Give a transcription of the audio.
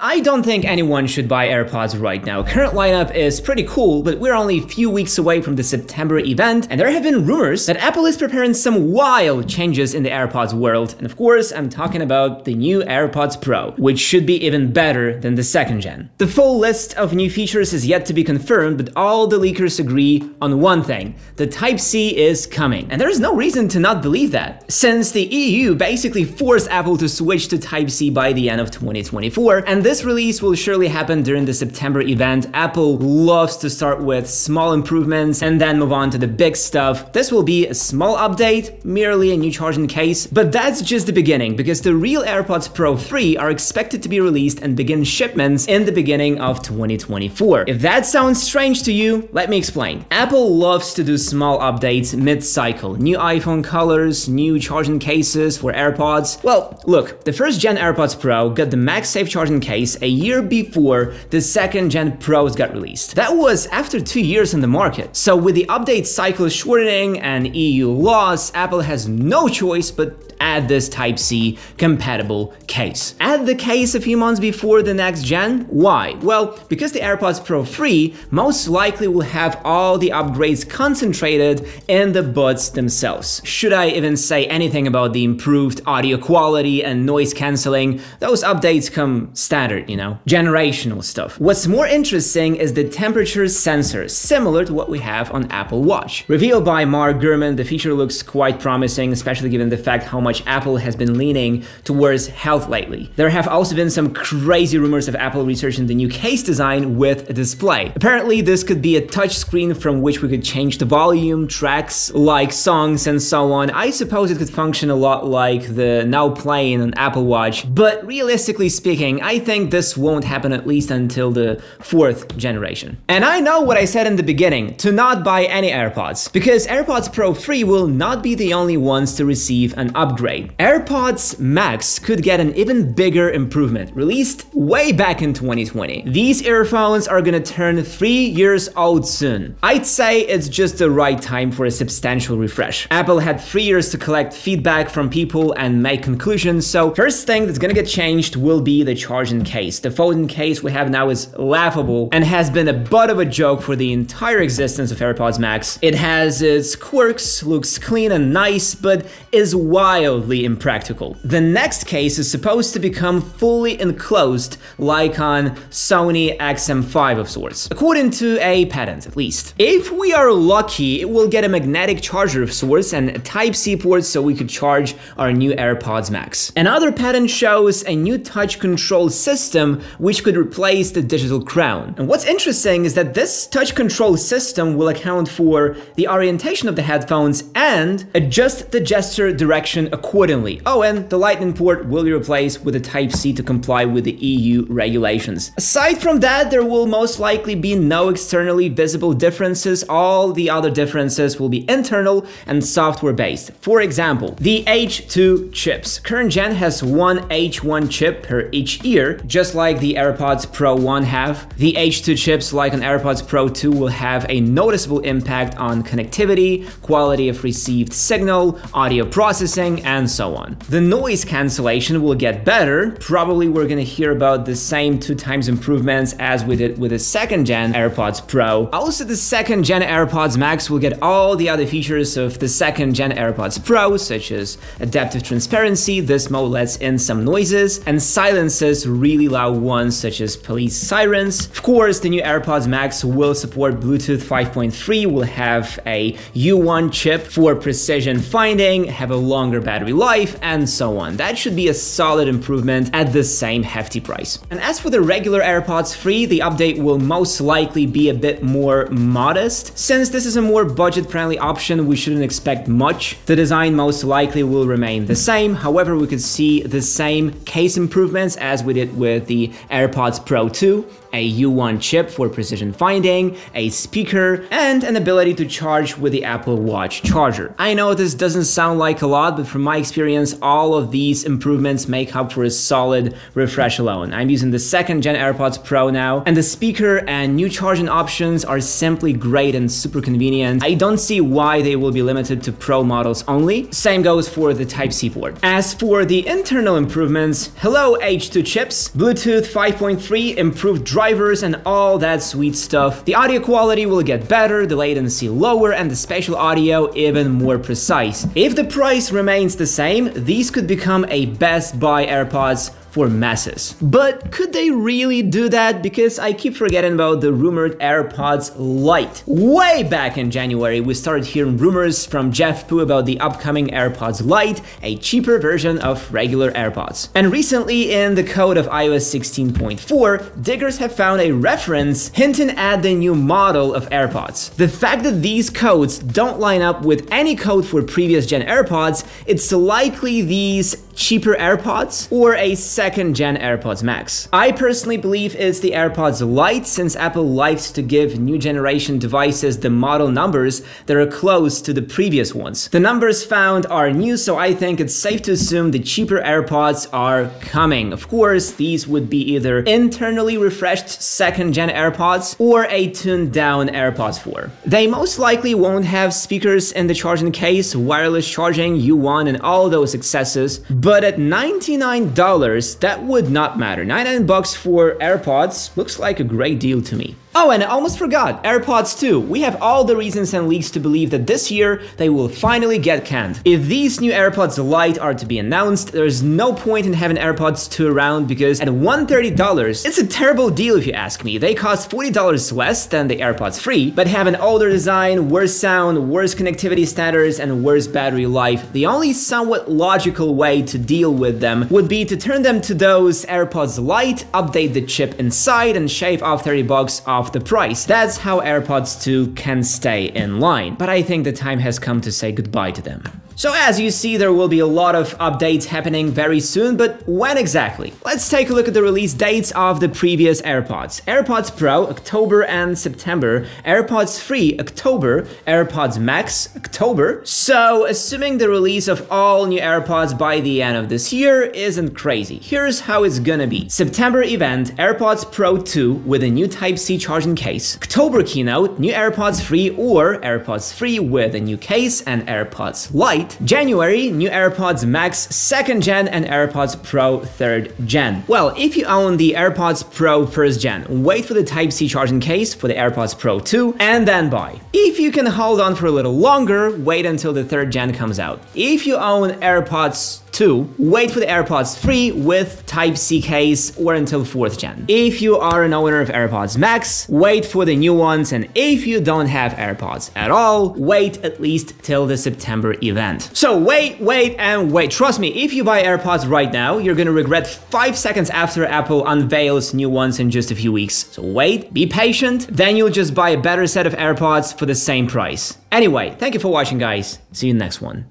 I don't think anyone should buy AirPods right now. Current lineup is pretty cool, but we're only a few weeks away from the September event, and there have been rumors that Apple is preparing some wild changes in the AirPods world. And of course, I'm talking about the new AirPods Pro, which should be even better than the second gen. The full list of new features is yet to be confirmed, but all the leakers agree on one thing: the Type-C is coming. And there is no reason to not believe that, since the EU basically forced Apple to switch to Type-C by the end of 2024, and this release will surely happen during the September event. Apple loves to start with small improvements and then move on to the big stuff. This will be a small update, merely a new charging case, but that's just the beginning, because the real AirPods Pro 3 are expected to be released and begin shipments in the beginning of 2024. If that sounds strange to you, let me explain. Apple loves to do small updates mid-cycle. New iPhone colors, new charging cases for AirPods. Well, look, the first gen AirPods Pro got the MagSafe charging case a year before the second gen Pros got released. That was after 2 years on the market. So with the update cycle shortening and EU laws, Apple has no choice but add this Type-C compatible case. Add the case a few months before the next gen? Why? Well, because the AirPods Pro 3 most likely will have all the upgrades concentrated in the buds themselves. Should I even say anything about the improved audio quality and noise cancelling? Those updates come standard, you know, generational stuff. What's more interesting is the temperature sensor, similar to what we have on Apple Watch. Revealed by Mark Gurman, the feature looks quite promising, especially given the fact how much Apple has been leaning towards health lately. There have also been some crazy rumors of Apple researching the new case design with a display. Apparently, this could be a touch screen from which we could change the volume, tracks, like songs and so on. I suppose it could function a lot like the now playing on Apple Watch, but realistically speaking, I think this won't happen at least until the 4th generation. And I know what I said in the beginning, to not buy any AirPods, because AirPods Pro 3 will not be the only ones to receive an upgrade. AirPods Max could get an even bigger improvement, released way back in 2020. These earphones are gonna turn 3 years old soon. I'd say it's just the right time for a substantial refresh. Apple had 3 years to collect feedback from people and make conclusions, so first thing that's gonna get changed will be the charging case. The folding case we have now is laughable and has been a butt of a joke for the entire existence of AirPods Max. It has its quirks, looks clean and nice, but is wildly impractical. The next case is supposed to become fully enclosed, like on Sony XM5 of sorts, according to a patent at least. If we are lucky, it will get a magnetic charger of sorts and a Type-C port so we could charge our new AirPods Max. Another patent shows a new touch control system which could replace the digital crown. And what's interesting is that this touch control system will account for the orientation of the headphones and adjust the gesture direction accordingly. Oh, and the Lightning port will be replaced with a Type-C to comply with the EU regulations. Aside from that, there will most likely be no externally visible differences. All the other differences will be internal and software-based. For example, the H2 chips. Current gen has one H1 chip per each ear, just like the AirPods Pro 1 have. The H2 chips, like on AirPods Pro 2, will have a noticeable impact on connectivity, quality of received signal, audio processing, and so on. The noise cancellation will get better. Probably we're gonna hear about the same 2 times improvements as we did with the second gen AirPods Pro. Also, the second gen AirPods Max will get all the other features of the second gen AirPods Pro, such as adaptive transparency. This mode lets in some noises and silences really loud ones such as police sirens. Of course, the new AirPods Max will support Bluetooth 5.3, will have a U1 chip for precision finding, have a longer battery life, and so on. That should be a solid improvement at the same hefty price. And as for the regular AirPods 3, the update will most likely be a bit more modest. Since this is a more budget-friendly option, we shouldn't expect much. The design most likely will remain the same. However, we could see the same case improvements as we did with the AirPods Pro 2, a U1 chip for precision finding, a speaker, and an ability to charge with the Apple Watch charger. I know this doesn't sound like a lot, but from my experience, all of these improvements make up for a solid refresh alone. I'm using the second gen AirPods Pro now, and the speaker and new charging options are simply great and super convenient. I don't see why they will be limited to Pro models only. Same goes for the Type-C port. As for the internal improvements, hello H2 chips. Bluetooth 5.3, improved drivers, and all that sweet stuff. The audio quality will get better, the latency lower, and the spatial audio even more precise. If the price remains the same, these could become a Best Buy AirPods for masses. But could they really do that? Because I keep forgetting about the rumored AirPods Lite. Way back in January, we started hearing rumors from Jeff Pu about the upcoming AirPods Lite, a cheaper version of regular AirPods. And recently, in the code of iOS 16.4, diggers have found a reference hinting at the new model of AirPods. The fact that these codes don't line up with any code for previous gen AirPods, it's likely these cheaper AirPods or a second-gen AirPods Max. I personally believe it's the AirPods Lite, since Apple likes to give new generation devices the model numbers that are close to the previous ones. The numbers found are new, so I think it's safe to assume the cheaper AirPods are coming. Of course, these would be either internally refreshed second-gen AirPods or a tuned-down AirPods 4. They most likely won't have speakers in the charging case, wireless charging, U1, and all those excesses, but at $99, that would not matter. $99 for AirPods looks like a great deal to me. Oh, and I almost forgot, AirPods 2. We have all the reasons and leaks to believe that this year they will finally get canned. If these new AirPods Lite are to be announced, there's no point in having AirPods 2 around, because at $130, it's a terrible deal if you ask me. They cost $40 less than the AirPods 3, but have an older design, worse sound, worse connectivity standards, and worse battery life. The only somewhat logical way to deal with them would be to turn them to those AirPods Lite, update the chip inside, and shave off $30 off the price. That's how AirPods 2 can stay in line, but I think the time has come to say goodbye to them. So as you see, there will be a lot of updates happening very soon, but when exactly? Let's take a look at the release dates of the previous AirPods. AirPods Pro, October and September. AirPods 3, October. AirPods Max, October. So assuming the release of all new AirPods by the end of this year isn't crazy, here's how it's gonna be. September event, AirPods Pro 2 with a new Type-C charging case. October keynote, new AirPods 3 or AirPods 3 with a new case and AirPods Lite. January, new AirPods Max 2nd gen and AirPods Pro 3rd gen. Well, if you own the AirPods Pro 1st gen, wait for the Type-C charging case for the AirPods Pro 2 and then buy. If you can hold on for a little longer, wait until the 3rd gen comes out. If you own AirPods 2, wait for the AirPods 3 with Type-C case or until 4th gen. If you are an owner of AirPods Max, wait for the new ones, and if you don't have AirPods at all, wait at least till the September event. So wait, and wait. Trust me, if you buy AirPods right now, you're gonna regret 5 seconds after Apple unveils new ones in just a few weeks. So wait, be patient, then you'll just buy a better set of AirPods for the same price. Anyway, thank you for watching, guys. See you in the next one.